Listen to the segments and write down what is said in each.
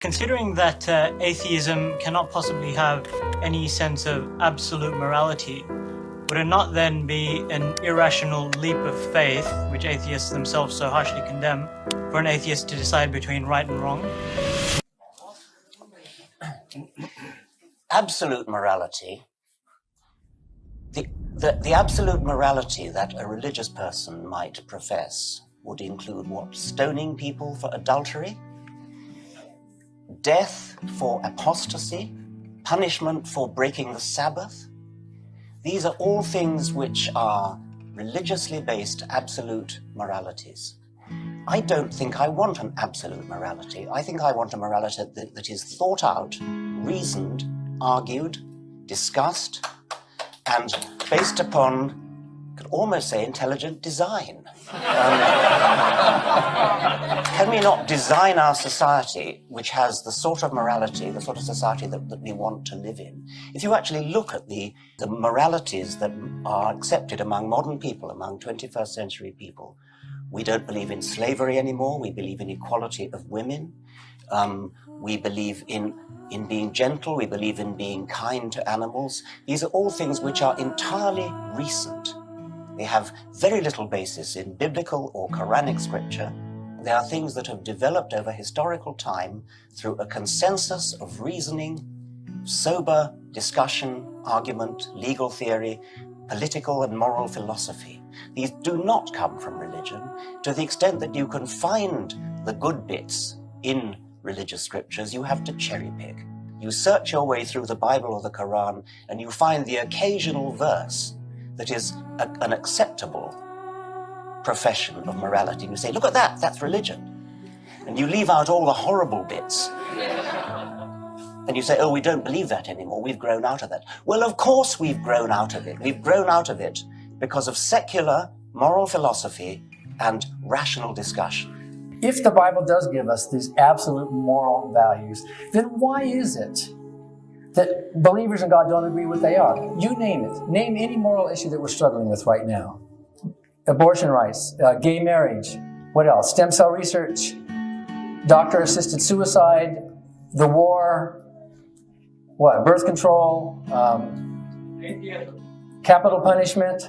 Considering that atheism cannot possibly have any sense of absolute morality, would it not then be an irrational leap of faith, which atheists themselves so harshly condemn, for an atheist to decide between right and wrong? Absolute morality, the absolute morality that a religious person might profess would include what? Stoning people for adultery? Death for apostasy? Punishment for breaking the Sabbath? These are all things which are religiously based absolute moralities. I don't think I want an absolute morality. I think I want a morality that is thought out, reasoned, argued, discussed, and based upon, I could almost say, intelligent design. Can we not design our society which has the sort of morality, the sort of society that we want to live in? If you actually look at the moralities that are accepted among modern people, among 21st century people, we don't believe in slavery anymore. We believe in equality of women. We believe in being gentle. We believe in being kind to animals. These are all things which are entirely recent. They have very little basis in biblical or Quranic scripture. They are things that have developed over historical time through a consensus of reasoning, sober discussion, argument, legal theory, political and moral philosophy. These do not come from religion. To the extent that you can find the good bits in religious scriptures, you have to cherry pick. You search your way through the Bible or the Quran, and you find the occasional verse that is an acceptable profession of morality. And you say, look at that, that's religion. And you leave out all the horrible bits. And you say, oh, we don't believe that anymore. We've grown out of that. Well, of course we've grown out of it. We've grown out of it because of secular moral philosophy and rational discussion. If the Bible does give us these absolute moral values, then why is it that believers in God don't agree what they are? You name it. Name any moral issue that we're struggling with right now. Abortion rights, gay marriage, what else? Stem cell research, doctor-assisted suicide, the war, what? Birth control, capital punishment.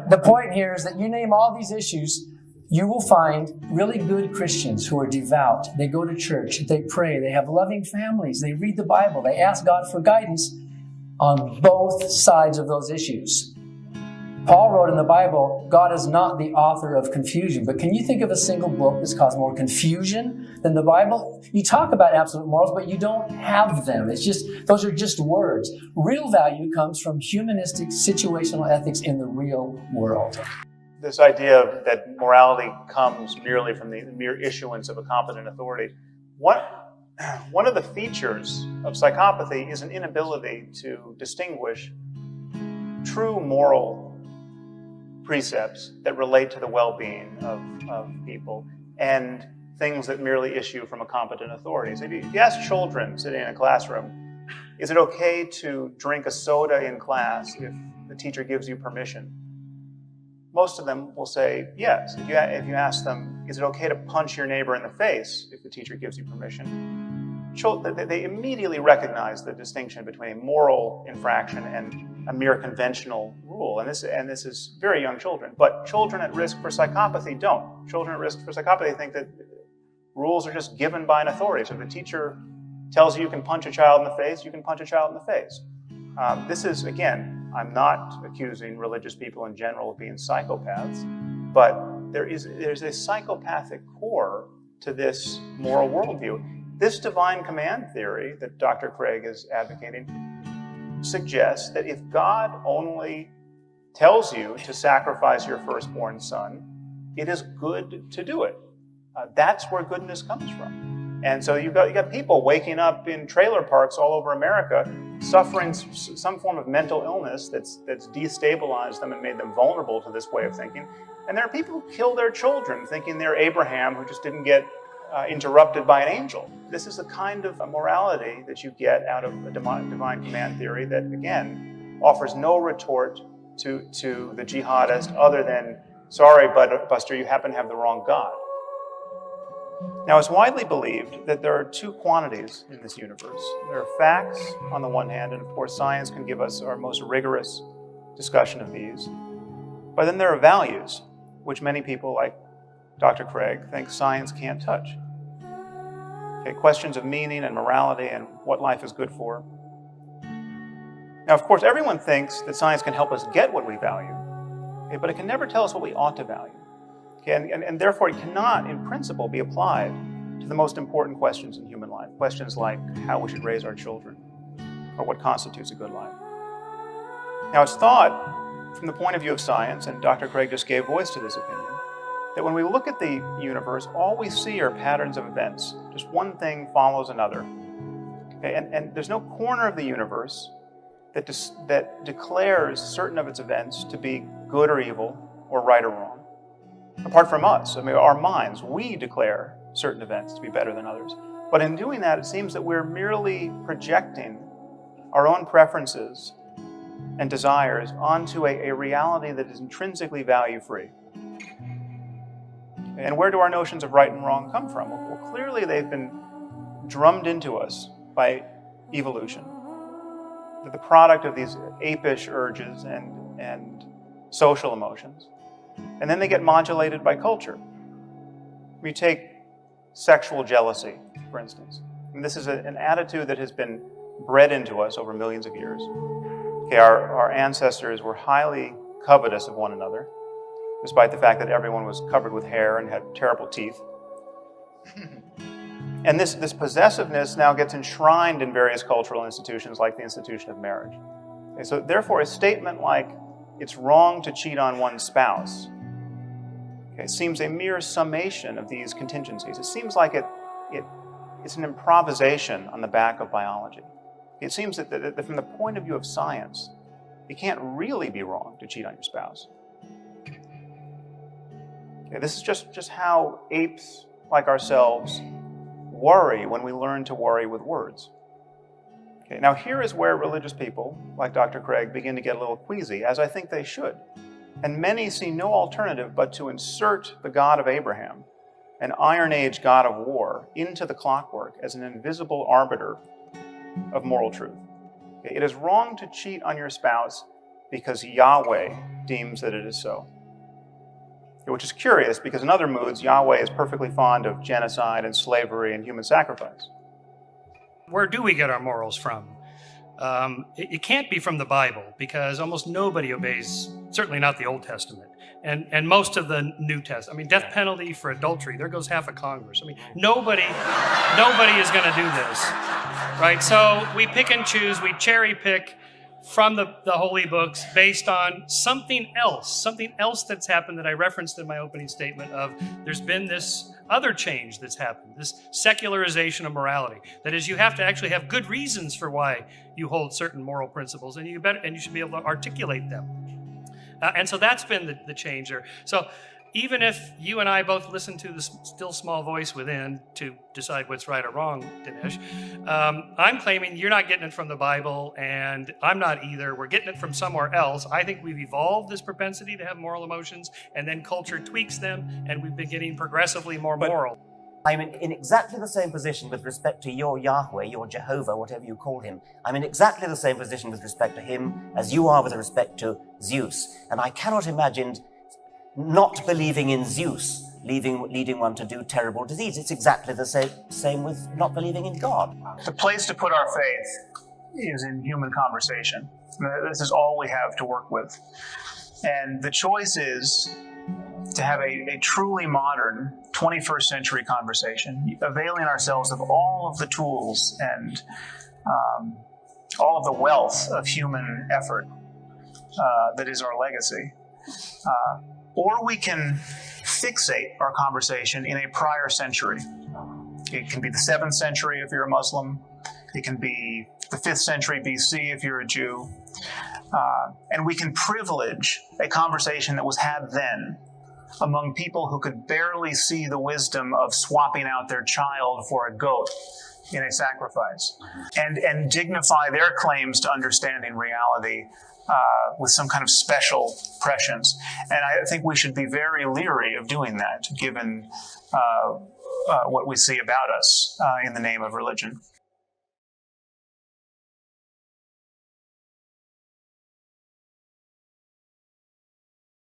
The point here is that you name all these issues, you will find really good Christians who are devout. They go to church, they pray, they have loving families, they read the Bible, they ask God for guidance on both sides of those issues. Paul wrote in the Bible, God is not the author of confusion. But can you think of a single book that's caused more confusion than the Bible? You talk about absolute morals, but you don't have them. Those are just words. Real value comes from humanistic situational ethics in the real world. This idea that morality comes merely from the mere issuance of a competent authority. One of the features of psychopathy is an inability to distinguish true moral precepts that relate to the well-being of people and things that merely issue from a competent authority. So if you ask children sitting in a classroom, is it okay to drink a soda in class if the teacher gives you permission? Most of them will say yes. If you ask them, is it okay to punch your neighbor in the face if the teacher gives you permission? They immediately recognize the distinction between a moral infraction and a mere conventional rule. And this is very young children. But children at risk for psychopathy don't. Children at risk for psychopathy think that rules are just given by an authority. So if the teacher tells you can punch a child in the face, you can punch a child in the face. This is, again, I'm not accusing religious people in general of being psychopaths, but there's a psychopathic core to this moral worldview. This divine command theory that Dr. Craig is advocating suggests that if God only tells you to sacrifice your firstborn son, it is good to do it. That's where goodness comes from. And so you got people waking up in trailer parks all over America, suffering some form of mental illness that's destabilized them and made them vulnerable to this way of thinking. And there are people who kill their children thinking they're Abraham who just didn't get interrupted by an angel. This is the kind of morality that you get out of a divine command theory that, again, offers no retort to the jihadist other than, sorry, Buster, you happen to have the wrong God. Now, it's widely believed that there are two quantities in this universe. There are facts on the one hand, and of course science can give us our most rigorous discussion of these. But then there are values, which many people like Dr. Craig think science can't touch. Okay, questions of meaning and morality and what life is good for. Now, of course, everyone thinks that science can help us get what we value, okay, but it can never tell us what we ought to value. Okay, and therefore it cannot, in principle, be applied to the most important questions in human life. Questions like how we should raise our children, or what constitutes a good life. Now, it's thought, from the point of view of science, and Dr. Craig just gave voice to this opinion, that when we look at the universe, all we see are patterns of events. Just one thing follows another. Okay, and there's no corner of the universe that declares certain of its events to be good or evil, or right or wrong. Apart from us, I mean, our minds, we declare certain events to be better than others. But in doing that, it seems that we're merely projecting our own preferences and desires onto a reality that is intrinsically value-free. And where do our notions of right and wrong come from? Well, clearly they've been drummed into us by evolution. They're the product of these apish urges and social emotions. And then they get modulated by culture. We take sexual jealousy, for instance. And this is an attitude that has been bred into us over millions of years. Okay, our ancestors were highly covetous of one another, despite the fact that everyone was covered with hair and had terrible teeth. And this possessiveness now gets enshrined in various cultural institutions, like the institution of marriage. Okay, so therefore, a statement like, it's wrong to cheat on one's spouse, okay, seems a mere summation of these contingencies. It seems like it's an improvisation on the back of biology. It seems that from the point of view of science, it can't really be wrong to cheat on your spouse. Okay, this is just how apes like ourselves worry when we learn to worry with words. Okay, now here is where religious people, like Dr. Craig, begin to get a little queasy, as I think they should. And many see no alternative but to insert the God of Abraham, an Iron Age God of war, into the clockwork as an invisible arbiter of moral truth. Okay, it is wrong to cheat on your spouse because Yahweh deems that it is so. Okay, which is curious, because in other moods, Yahweh is perfectly fond of genocide and slavery and human sacrifice. Where do we get our morals from? It can't be from the Bible, because almost nobody obeys, certainly not the Old Testament, and most of the New Testament. I mean, death penalty for adultery, there goes half of Congress. I mean, nobody is going to do this, right? So we pick and choose, we cherry pick from the holy books based on something else that's happened that I referenced in my opening statement of there's been this other change that's happened, this secularization of morality. That is, you have to actually have good reasons for why you hold certain moral principles, and you should be able to articulate them. And so that's been the change there. So even if you and I both listen to the still small voice within to decide what's right or wrong, Dinesh, I'm claiming you're not getting it from the Bible, and I'm not either. We're getting it from somewhere else. I think we've evolved this propensity to have moral emotions, and then culture tweaks them, and we've been getting progressively more moral. I'm in exactly the same position with respect to your Yahweh, your Jehovah, whatever you call him. I'm in exactly the same position with respect to him as you are with respect to Zeus. And I cannot imagine not believing in Zeus leading one to do terrible disease. It's exactly the same with not believing in God. The place to put our faith is in human conversation. This is all we have to work with. And the choice is to have a truly modern 21st century conversation, availing ourselves of all of the tools and all of the wealth of human effort that is our legacy. Or we can fixate our conversation in a prior century. It can be the 7th century if you're a Muslim. It can be the 5th century BC if you're a Jew. And we can privilege a conversation that was had then among people who could barely see the wisdom of swapping out their child for a goat in a sacrifice, and dignify their claims to understanding reality with some kind of special prescience. And I think we should be very leery of doing that, given what we see about us in the name of religion.